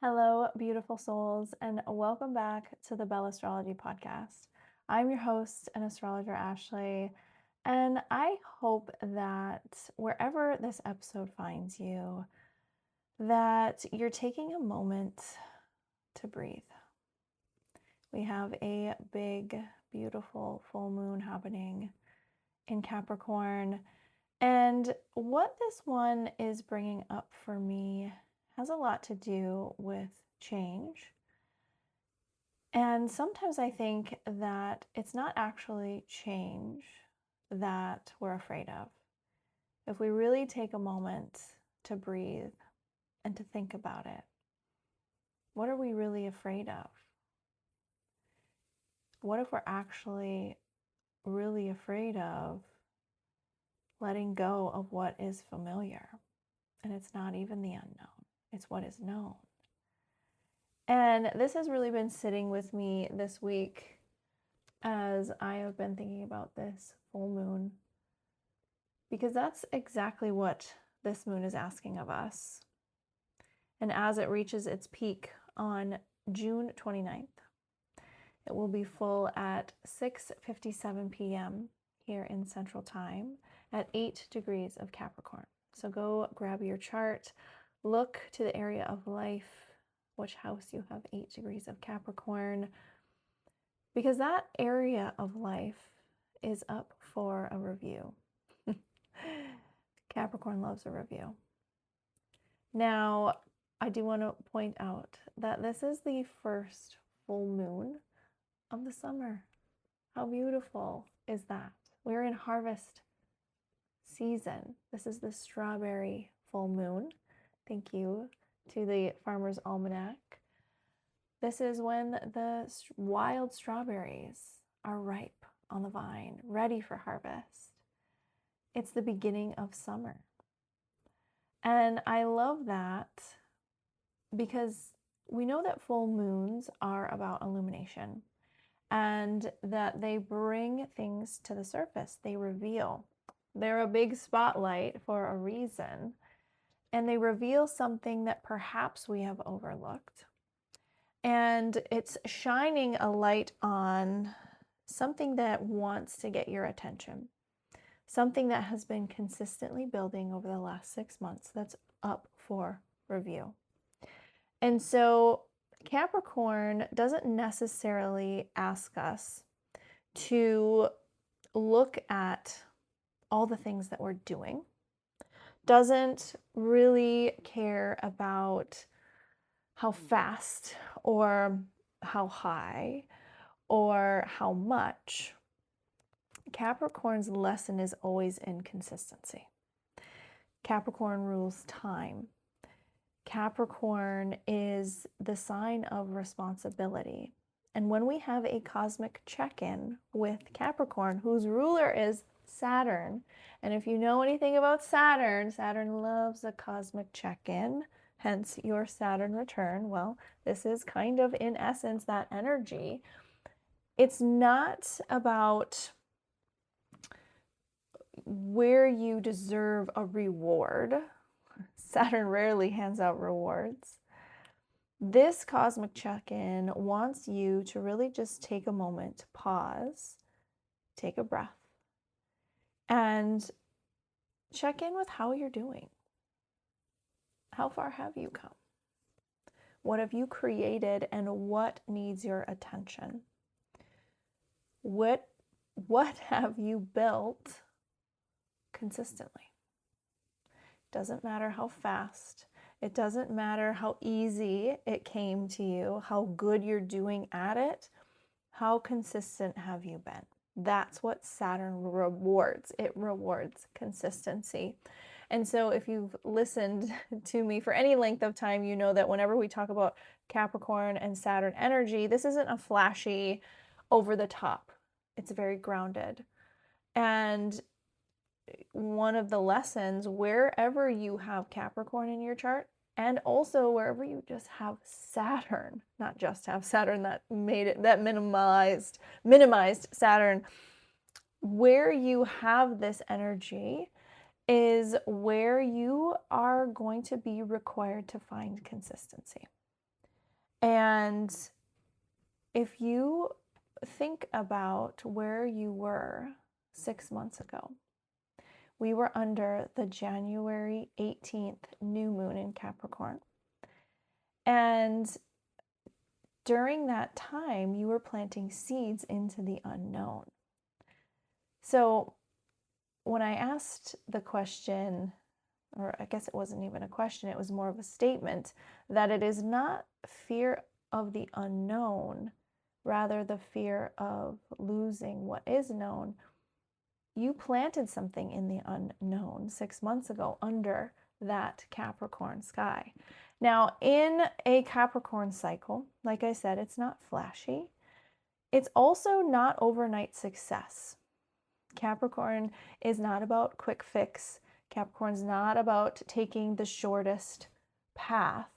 Hello, beautiful souls, and welcome back to the Bell Astrology Podcast. I'm your host and astrologer, Ashley, and I hope that wherever this episode finds you, that you're taking a moment to breathe. We have a big, beautiful full moon happening in Capricorn, and what this one is bringing up for me has a lot to do with change. And sometimes I think that it's not actually change that we're afraid of. If we really take a moment to breathe and to think about it, what are we really afraid of? What if we're actually really afraid of letting go of what is familiar? And it's not even the unknown, it's what is known. And this has really been sitting with me this week as I have been thinking about this full moon, because that's exactly what this moon is asking of us. And as it reaches its peak on June 29th, it will be full at 6:57 p.m. here in Central Time at 8 degrees of Capricorn. So go grab your chart, look to the area of life, which house you have 8 degrees of Capricorn, because that area of life is up for a review. Capricorn loves a review. Now, I do want to point out that this is the first full moon of the summer. How beautiful is that? We're in harvest season. This is the strawberry full moon. Thank you to the Farmer's Almanac. This is when the wild strawberries are ripe on the vine, ready for harvest. It's the beginning of summer. And I love that because we know that full moons are about illumination and that they bring things to the surface. They reveal. They're a big spotlight for a reason. And they reveal something that perhaps we have overlooked. And it's shining a light on something that wants to get your attention. Something that has been consistently building over the last 6 months that's up for review. And so Capricorn doesn't necessarily ask us to look at all the things that we're doing, doesn't really care about how fast or how high or how much. Capricorn's lesson is always in consistency. Capricorn rules time. Capricorn is the sign of responsibility. And when we have a cosmic check-in with Capricorn, whose ruler is Saturn, and if you know anything about Saturn, Saturn loves a cosmic check-in, hence your Saturn return. Well, this is kind of, in essence, that energy. It's not about where you deserve a reward. Saturn rarely hands out rewards. This cosmic check-in wants you to really just take a moment, pause, take a breath, and check in with how you're doing. How far have you come? What have you created and what needs your attention? What have you built consistently? Doesn't matter how fast, it doesn't matter how easy it came to you, how good you're doing at it, how consistent have you been? That's what Saturn rewards. It rewards consistency. And so if you've listened to me for any length of time, you know that whenever we talk about Capricorn and Saturn energy, this isn't a flashy, over the top. It's very grounded. And one of the lessons, wherever you have Capricorn in your chart, and also wherever you just have Saturn, not just have Saturn, that minimized Saturn, where you have this energy is where you are going to be required to find consistency. And if you think about where you were 6 months ago, we were under the January 18th new moon in Capricorn. And during that time, you were planting seeds into the unknown. So when I asked the question, or I guess it wasn't even a question, it was more of a statement, that it is not fear of the unknown, rather the fear of losing what is known. You planted something in the unknown 6 months ago under that Capricorn sky. Now, in a Capricorn cycle, like I said, it's not flashy. It's also not overnight success. Capricorn is not about quick fix. Capricorn's not about taking the shortest path.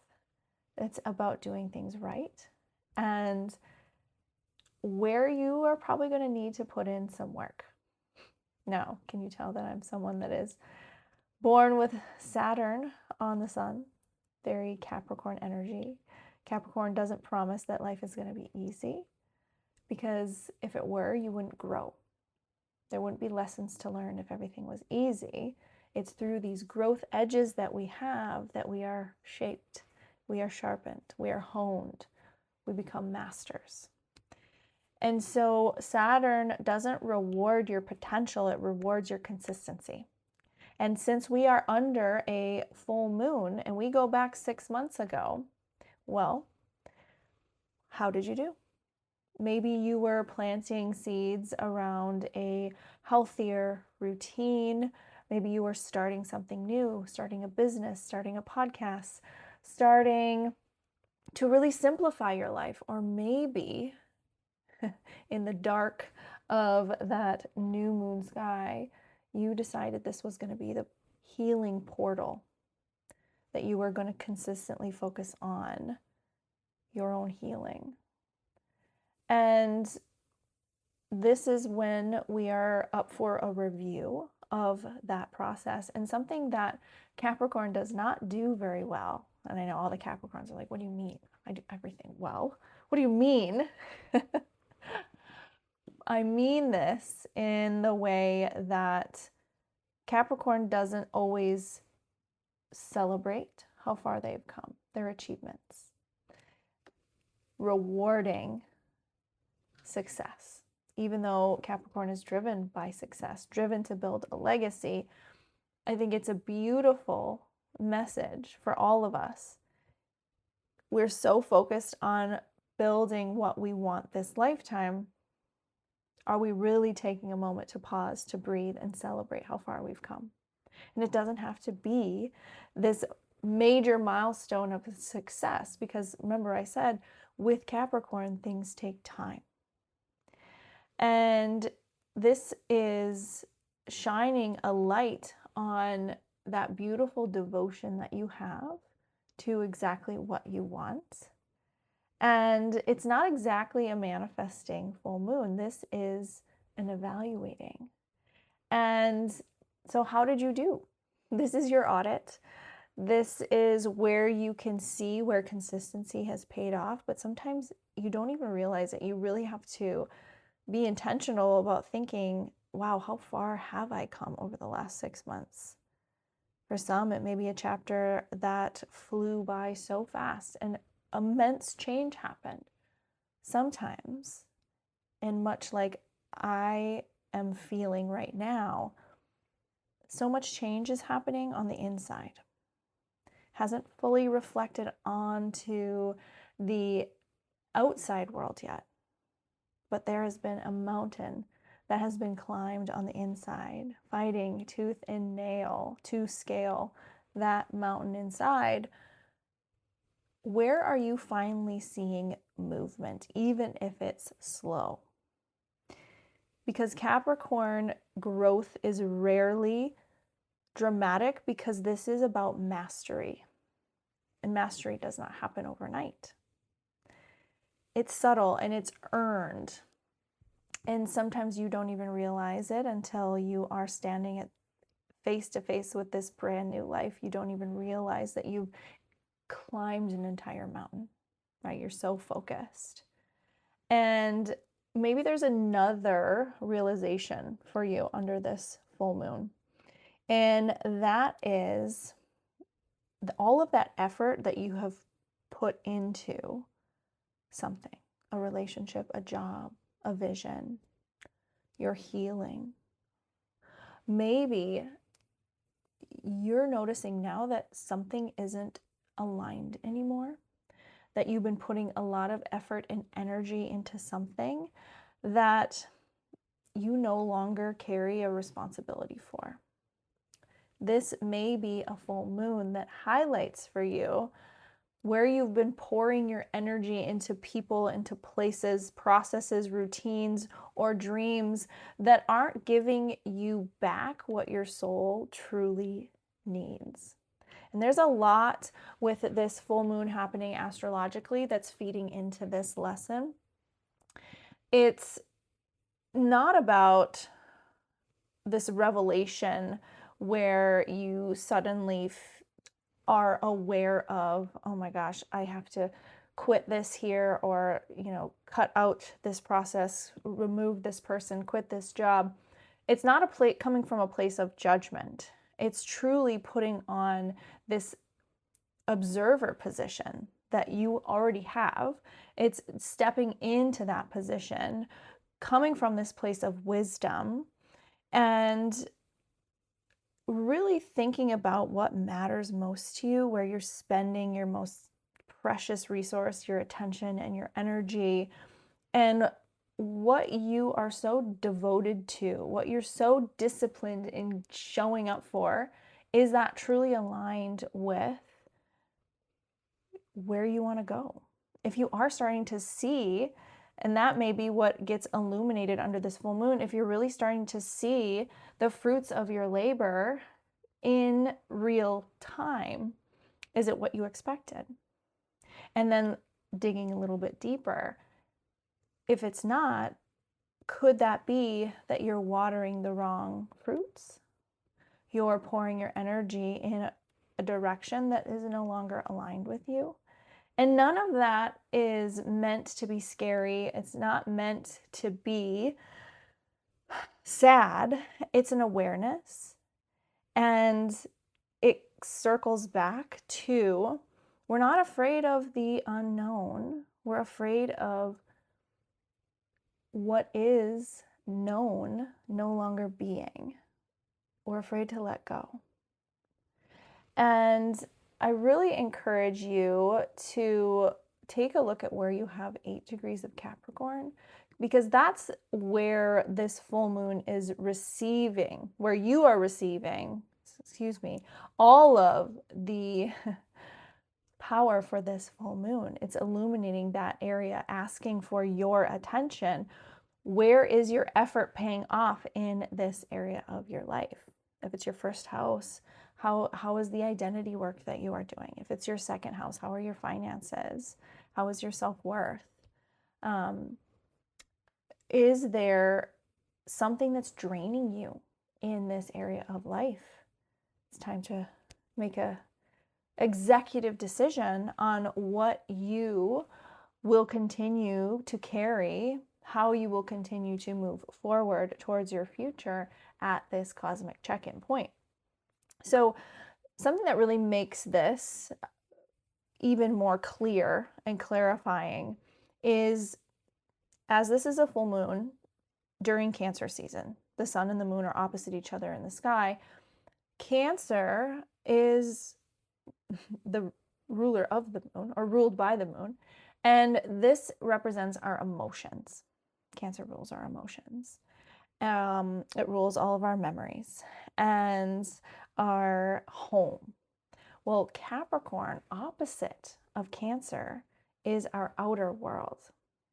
It's about doing things right. And where you are probably going to need to put in some work. Now, can you tell that I'm someone that is born with Saturn on the sun? Very Capricorn energy. Capricorn doesn't promise that life is going to be easy, because if it were, you wouldn't grow. There wouldn't be lessons to learn if everything was easy. It's through these growth edges that we have that we are shaped, we are sharpened, we are honed, we become masters. And so Saturn doesn't reward your potential, it rewards your consistency. And since we are under a full moon and we go back 6 months ago, well, how did you do? Maybe you were planting seeds around a healthier routine. Maybe you were starting something new, starting a business, starting a podcast, starting to really simplify your life. Or maybe in the dark of that new moon sky, you decided this was going to be the healing portal, that you were going to consistently focus on your own healing. And this is when we are up for a review of that process, and something that Capricorn does not do very well. And I know all the Capricorns are like, what do you mean? I do everything well. What do you mean? I mean this in the way that Capricorn doesn't always celebrate how far they've come, their achievements, rewarding success. Even though Capricorn is driven by success, driven to build a legacy, I think it's a beautiful message for all of us. We're so focused on building what we want this lifetime. Are we really taking a moment to pause, to breathe, and celebrate how far we've come? And it doesn't have to be this major milestone of success, because remember I said with Capricorn, things take time. And this is shining a light on that beautiful devotion that you have to exactly what you want. And it's not exactly a manifesting full moon. This is an evaluating. And so how did you do? This is your audit. This is where you can see where consistency has paid off. But sometimes you don't even realize it. You really have to be intentional about thinking, wow, how far have I come over the last 6 months? For some, it may be a chapter that flew by so fast and immense change happened. Sometimes, and much like I am feeling right now, so much change is happening on the inside. Hasn't fully reflected onto the outside world yet. But there has been a mountain that has been climbed on the inside, fighting tooth and nail to scale that mountain inside. Where are you finally seeing movement, even if it's slow? Because Capricorn growth is rarely dramatic, because this is about mastery. And mastery does not happen overnight. It's subtle and it's earned. And sometimes you don't even realize it until you are standing at face to face with this brand new life. You don't even realize that you've climbed an entire mountain. right? You're so focused. And maybe there's another realization for you under this full moon. And that is all of that effort that you have put into something, a relationship, a job, a vision, your healing. Maybe you're noticing now that something isn't aligned anymore, that you've been putting a lot of effort and energy into something that you no longer carry a responsibility for. This may be a full moon that highlights for you where you've been pouring your energy into people, into places, processes, routines, or dreams that aren't giving you back what your soul truly needs. And there's a lot with this full moon happening astrologically that's feeding into this lesson. It's not about this revelation where you suddenly are aware of, oh my gosh, I have to quit this here, or, cut out this process, remove this person, quit this job. It's not coming from a place of judgment. It's truly putting on this observer position that you already have. It's stepping into that position, coming from this place of wisdom, and really thinking about what matters most to you, where you're spending your most precious resource, your attention and your energy, and what you are so devoted to, what you're so disciplined in showing up for. Is that truly aligned with where you want to go? If you are starting to see, and that may be what gets illuminated under this full moon, if you're really starting to see the fruits of your labor in real time, is it what you expected? And then digging a little bit deeper, if it's not, could that be that you're watering the wrong fruits? You're pouring your energy in a direction that is no longer aligned with you. And none of that is meant to be scary. It's not meant to be sad. It's an awareness. And it circles back to, we're not afraid of the unknown. We're afraid of what is known no longer being. We're afraid to let go. And I really encourage you to take a look at where you have 8 degrees of Capricorn, because that's where this full moon is receiving, where you are receiving, all of the power for this full moon. It's illuminating that area, asking for your attention. Where is your effort paying off in this area of your life? If it's your first house, how is the identity work that you are doing? If it's your second house, how are your finances? How is your self-worth? Is there something that's draining you in this area of life? It's time to make a executive decision on what you will continue to carry, how you will continue to move forward towards your future at this cosmic check-in point. So something that really makes this even more clear and clarifying is, as this is a full moon during Cancer season, the sun and the moon are opposite each other in the sky. Cancer is the ruler of the moon, or ruled by the moon, and this represents our emotions. Cancer rules our emotions. It rules all of our memories and our home. Well, Capricorn, opposite of Cancer, is our outer world.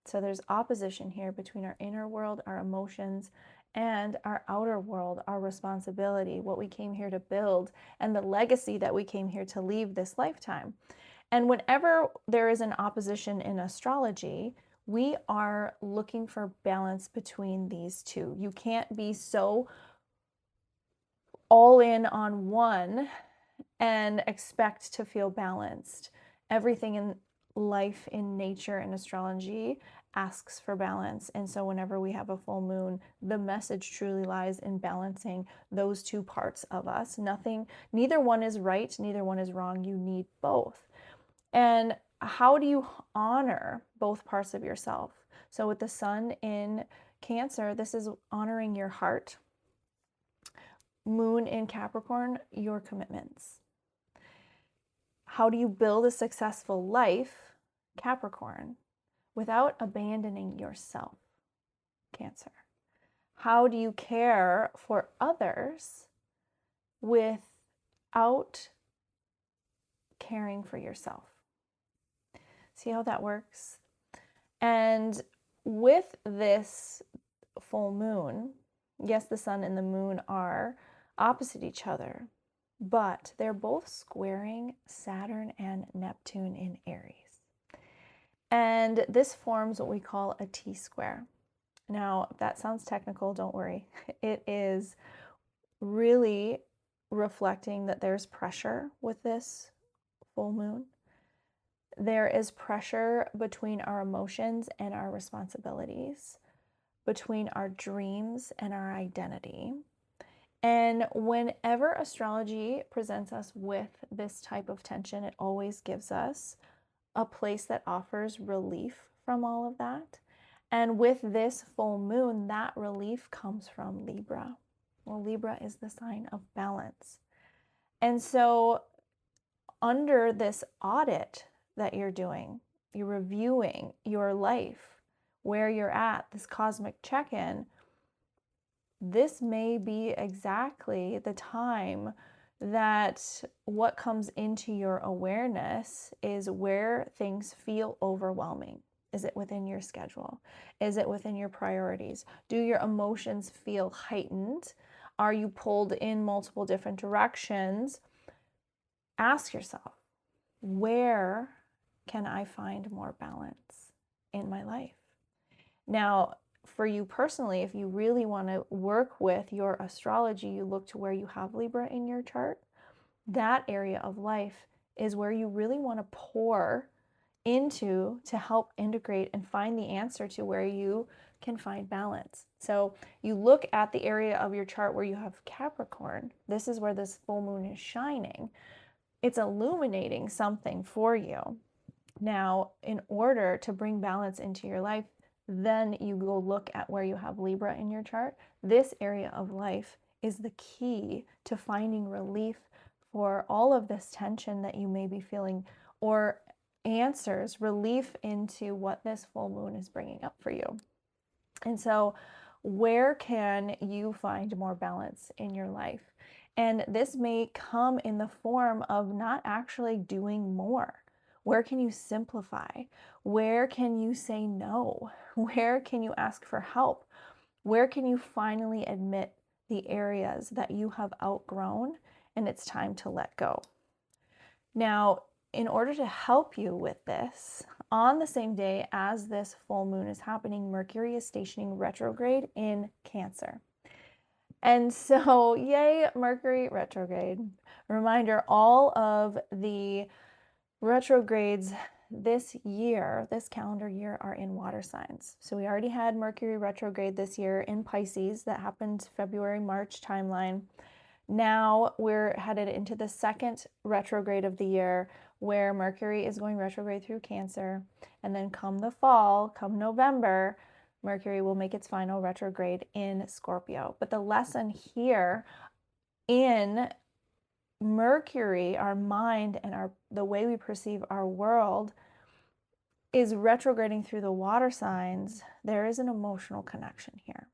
So there's opposition here between our inner world, our emotions, and our outer world, our responsibility, what we came here to build, and the legacy that we came here to leave this lifetime. And whenever there is an opposition in astrology, we are looking for balance between these two. You can't be so all in on one and expect to feel balanced. Everything in life in nature and astrology asks for balance. And so whenever we have a full moon, the message truly lies in balancing those two parts of us. Neither one is right, neither one is wrong. You need both. And how do you honor both parts of yourself? So with the sun in Cancer, this is honoring your heart. Moon in Capricorn, your commitments. How do you build a successful life, Capricorn, without abandoning yourself, Cancer? How do you care for others without caring for yourself? See how that works? And with this full moon, yes, the sun and the moon are opposite each other, but they're both squaring Saturn and Neptune in Aries. And this forms what we call a T-square. Now, if that sounds technical, don't worry. It is really reflecting that there's pressure with this full moon. There is pressure between our emotions and our responsibilities, between our dreams and our identity. And whenever astrology presents us with this type of tension, it always gives us a place that offers relief from all of that. And with this full moon, that relief comes from Libra. Well, Libra is the sign of balance. And so under this audit that you're doing, you're reviewing your life, where you're at, this cosmic check-in, this may be exactly the time that what comes into your awareness is where things feel overwhelming. Is it within your schedule? Is it within your priorities? Do your emotions feel heightened? Are you pulled in multiple different directions? Ask yourself, where can I find more balance in my life? Now, for you personally, if you really want to work with your astrology, you look to where you have Libra in your chart. That area of life is where you really want to pour into to help integrate and find the answer to where you can find balance. So you look at the area of your chart where you have Capricorn. This is where this full moon is shining. It's illuminating something for you. Now, in order to bring balance into your life, then you go look at where you have Libra in your chart. This area of life is the key to finding relief for all of this tension that you may be feeling, or answers, relief into what this full moon is bringing up for you. And so where can you find more balance in your life? And this may come in the form of not actually doing more. Where can you simplify? Where can you say no? Where can you ask for help? Where can you finally admit the areas that you have outgrown and it's time to let go? Now, in order to help you with this, on the same day as this full moon is happening, Mercury is stationing retrograde in Cancer. And so, yay, Mercury retrograde. Reminder, all of the retrogrades this year, this calendar year, are in water signs. So we already had Mercury retrograde this year in Pisces that happened February, March timeline. Now we're headed into the second retrograde of the year, where Mercury is going retrograde through Cancer. And then come the fall, come November, Mercury will make its final retrograde in Scorpio. But the lesson here in Mercury, our mind and the way we perceive our world, is retrograding through the water signs. There is an emotional connection here.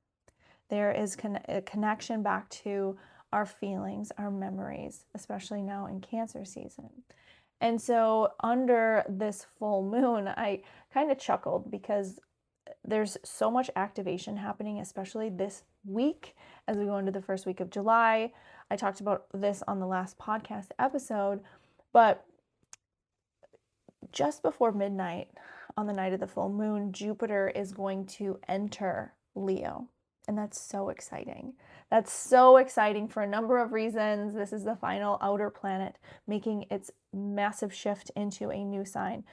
There is a connection back to our feelings, our memories, especially now in Cancer season. And so under this full moon, I kind of chuckled because there's so much activation happening, especially this week as we go into the first week of July. I talked about this on the last podcast episode, but just before midnight on the night of the full moon, Jupiter is going to enter Leo. And that's so exciting. That's so exciting for a number of reasons. This is the final outer planet making its massive shift into a new sign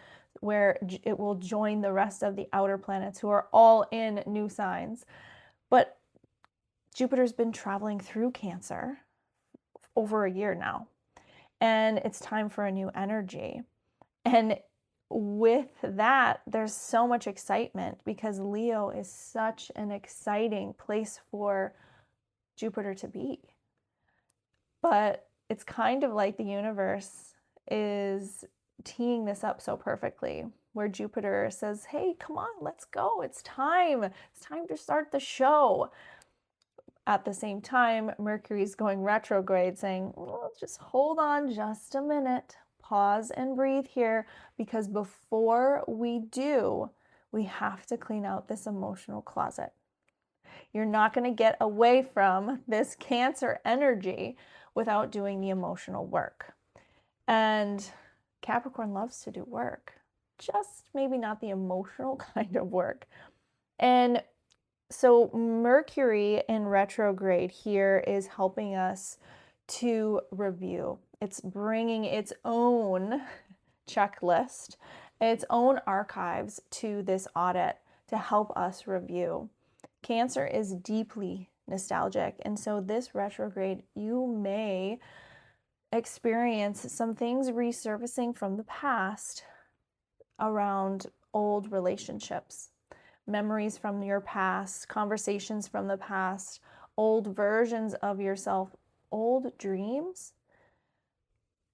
where it will join the rest of the outer planets who are all in new signs. But Jupiter's been traveling through Cancer over a year now, and it's time for a new energy. And with that, there's so much excitement because Leo is such an exciting place for Jupiter to be. But it's kind of like the universe is teeing this up so perfectly, where Jupiter says, hey, come on, let's go. It's time. It's time to start the show. At the same time, Mercury's going retrograde, saying, well, just hold on just a minute. Pause and breathe here, because before we do, we have to clean out this emotional closet. You're not going to get away from this Cancer energy without doing the emotional work. And Capricorn loves to do work, just maybe not the emotional kind of work. And so Mercury in retrograde here is helping us to review. It's bringing its own checklist, its own archives to this audit to help us review. Cancer is deeply nostalgic, and so this retrograde, you may experience some things resurfacing from the past around old relationships, memories from your past, conversations from the past, old versions of yourself, old dreams.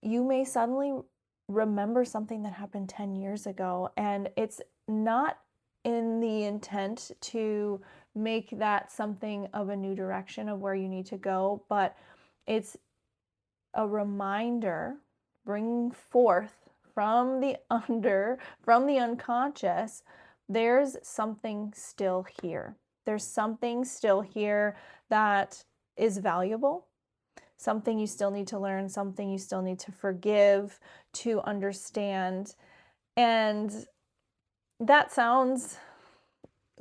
You may suddenly remember something that happened 10 years ago, and it's not in the intent to make that something of a new direction of where you need to go, but it's a reminder, bringing forth from the unconscious, there's something still here. There's something still here that is valuable, something you still need to learn, something you still need to forgive, to understand. And that sounds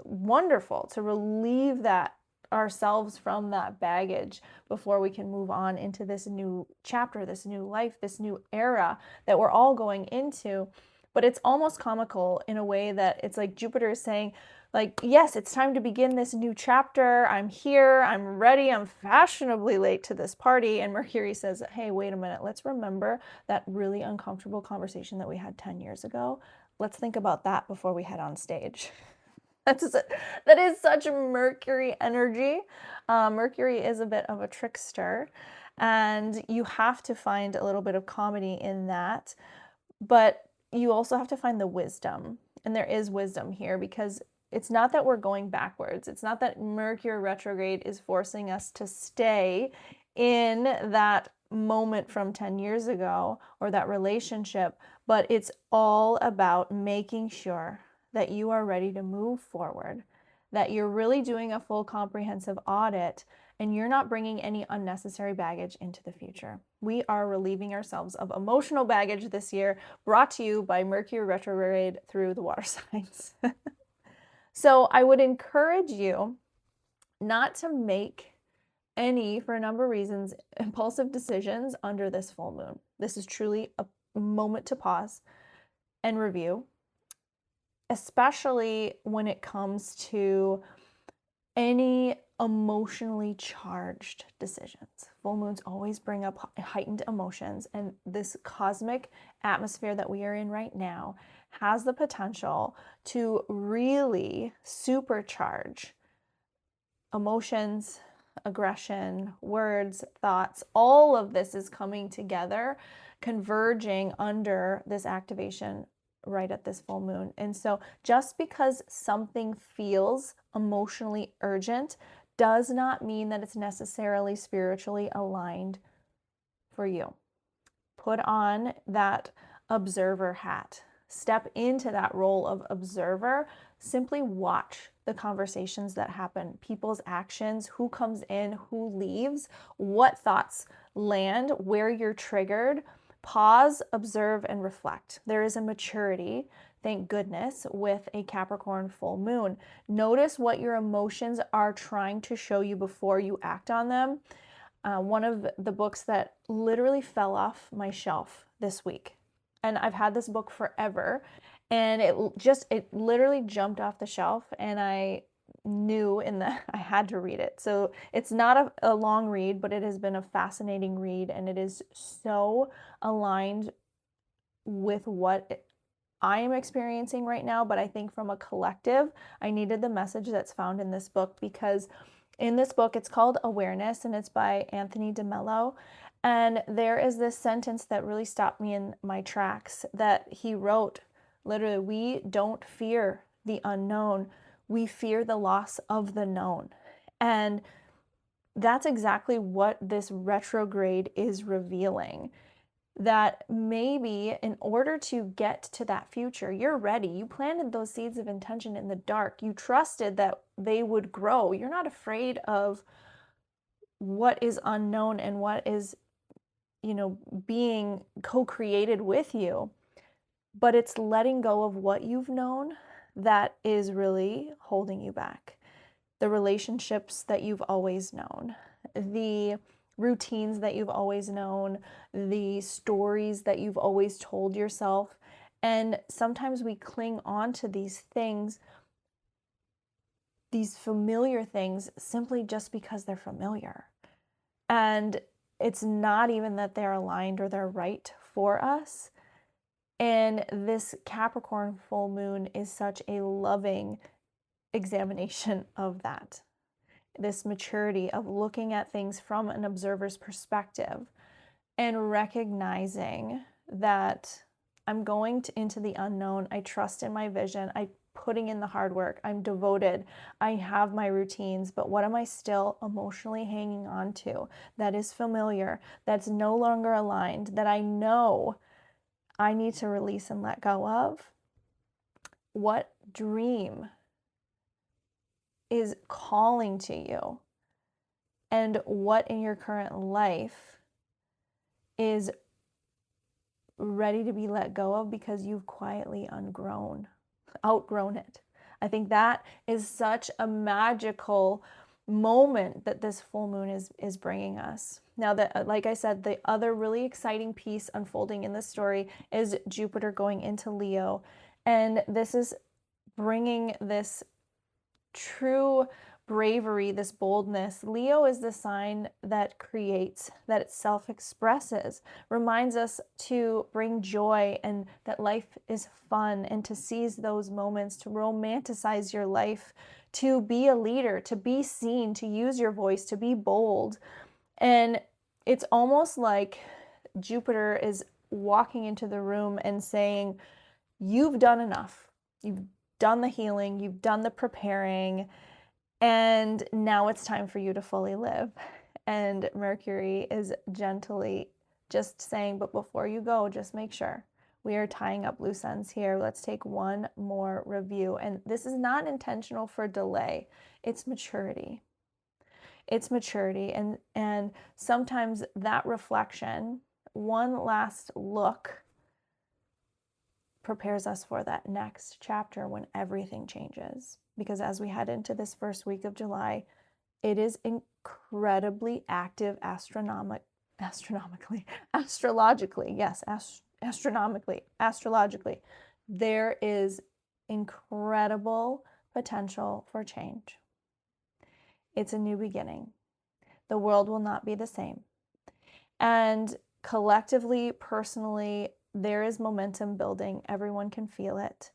wonderful, to relieve that ourselves from that baggage before we can move on into this new chapter, this new life, this new era that we're all going into. But it's almost comical in a way that it's like Jupiter is saying, like, yes, it's time to begin this new chapter. I'm here. I'm ready. I'm fashionably late to this party. And Mercury says, hey, wait a minute. Let's remember that really uncomfortable conversation that we had 10 years ago. Let's think about that before we head on stage. That is such Mercury energy. Mercury is a bit of a trickster, and you have to find a little bit of comedy in that. But you also have to find the wisdom. And there is wisdom here, because it's not that we're going backwards. It's not that Mercury retrograde is forcing us to stay in that moment from 10 years ago or that relationship, but it's all about making sure that you are ready to move forward, that you're really doing a full comprehensive audit, and you're not bringing any unnecessary baggage into the future. We are relieving ourselves of emotional baggage this year, brought to you by Mercury retrograde through the water signs. So I would encourage you not to make any, for a number of reasons, impulsive decisions under this full moon. This is truly a moment to pause and review, especially when it comes to any emotionally charged decisions. Full moons always bring up heightened emotions, and this cosmic atmosphere that we are in right now has the potential to really supercharge emotions, aggression, words, thoughts. All of this is coming together, converging under this activation right at this full moon. And so just because something feels emotionally urgent does not mean that it's necessarily spiritually aligned for you. Put on that observer hat. Step into that role of observer. Simply watch the conversations that happen, people's actions, who comes in, who leaves, what thoughts land, where you're triggered. Pause, observe, and reflect. There is a maturity thank goodness, with a Capricorn full moon. Notice what your emotions are trying to show you before you act on them. One of the books that literally fell off my shelf this week, and I've had this book forever, and it literally jumped off the shelf, and I knew I had to read it. So it's not a long read, but it has been a fascinating read, and it is so aligned with what I am experiencing right now. But I think from a collective, I needed the message that's found in this book, because in this book, it's called Awareness, and it's by Anthony DeMello. And there is this sentence that really stopped me in my tracks that he wrote. Literally, we don't fear the unknown. We fear the loss of the known. And that's exactly what this retrograde is revealing. That maybe in order to get to that future, you're ready. You planted those seeds of intention in the dark. You trusted that they would grow. You're not afraid of what is unknown and what is, being co-created with you. But it's letting go of what you've known that is really holding you back. The relationships that you've always known, the routines that you've always known, the stories that you've always told yourself. And sometimes we cling on to these things, these familiar things, simply just because they're familiar. And it's not even that they're aligned or they're right for us. And this Capricorn full moon is such a loving examination of that. This maturity of looking at things from an observer's perspective and recognizing that I'm going into the unknown. I trust in my vision. I'm putting in the hard work. I'm devoted. I have my routines, but what am I still emotionally hanging on to that is familiar, that's no longer aligned, that I know I need to release and let go of? What dream is calling to you? And what in your current life is ready to be let go of because you've quietly outgrown it? I think that is such a magical moment that this full moon is bringing us. Now, that, like I said, the other really exciting piece unfolding in this story is Jupiter going into Leo. And this is bringing this true bravery, this boldness. Leo is the sign that creates, that it self-expresses, reminds us to bring joy and that life is fun, and to seize those moments, to romanticize your life, to be a leader, to be seen, to use your voice, to be bold. And it's almost like Jupiter is walking into the room and saying, you've done enough. You've done the healing, you've done the preparing, and now it's time for you to fully live. And Mercury is gently just saying, but before you go, just make sure. We are tying up loose ends here. Let's take one more review. And this is not intentional for delay. It's maturity. It's maturity. And sometimes that reflection, one last look, prepares us for that next chapter when everything changes. Because as we head into this first week of July, it is incredibly active astrologically. There is incredible potential for change. It's a new beginning. The world will not be the same. And collectively, personally, there is momentum building. Everyone can feel it.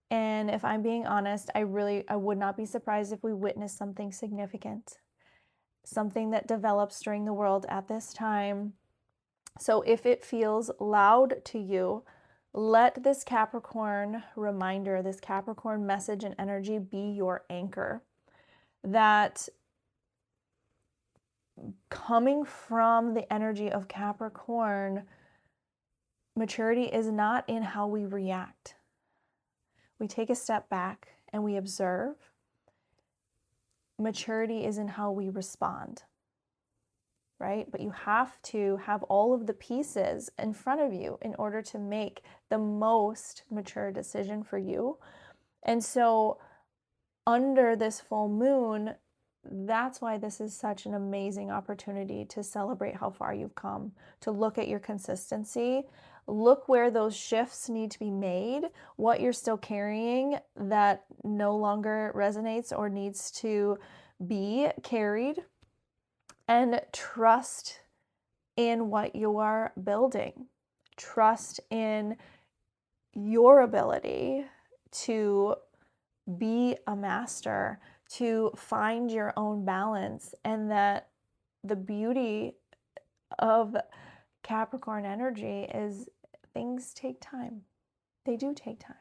And if I'm being honest, I would not be surprised if we witness something significant, something that develops during the world at this time. So if it feels loud to you, let this Capricorn reminder, this Capricorn message and energy be your anchor. That coming from the energy of Capricorn, maturity is not in how we react. We take a step back and we observe. Maturity is in how we respond. right? But you have to have all of the pieces in front of you in order to make the most mature decision for you. And so under this full moon, that's why this is such an amazing opportunity to celebrate how far you've come, to look at your consistency, look where those shifts need to be made, what you're still carrying that no longer resonates or needs to be carried, and trust in what you are building. Trust in your ability to be a master, to find your own balance, and that the beauty of Capricorn energy is things take time. They do take time.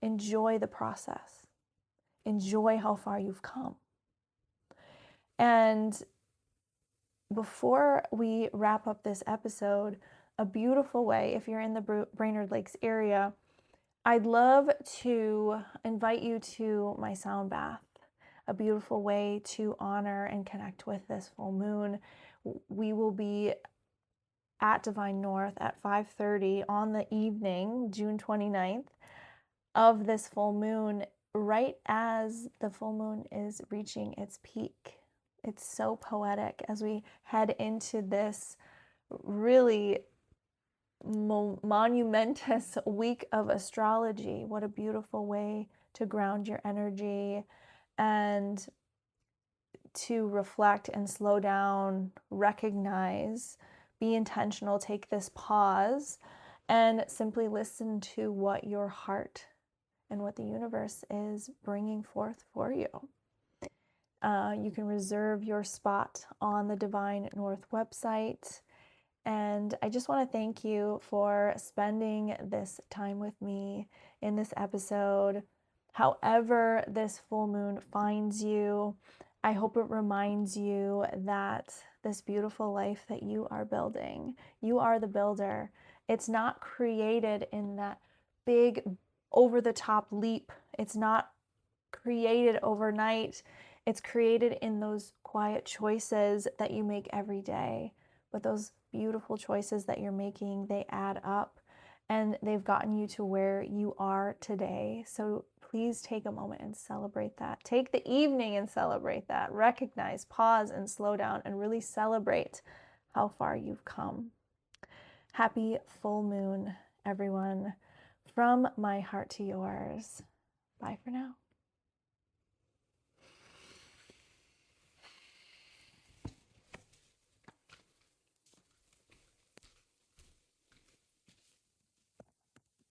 Enjoy the process. Enjoy how far you've come. And before we wrap up this episode, a beautiful way, if you're in the Brainerd Lakes area, I'd love to invite you to my sound bath, a beautiful way to honor and connect with this full moon. We will be at Divine North at 5:30 on the evening, June 29th, of this full moon, right as the full moon is reaching its peak. It's so poetic as we head into this really monumentous week of astrology. What a beautiful way to ground your energy and to reflect and slow down, recognize, be intentional, take this pause, and simply listen to what your heart and what the universe is bringing forth for you. You can reserve your spot on the Divine North website. And I just want to thank you for spending this time with me in this episode. However this full moon finds you, I hope it reminds you that this beautiful life that you are building, you are the builder. It's not created in that big over-the-top leap. It's not created overnight. It's created in those quiet choices that you make every day. But those beautiful choices that you're making, they add up and they've gotten you to where you are today. So please take a moment and celebrate that. Take the evening and celebrate that. Recognize, pause, and slow down and really celebrate how far you've come. Happy full moon, everyone. From my heart to yours. Bye for now.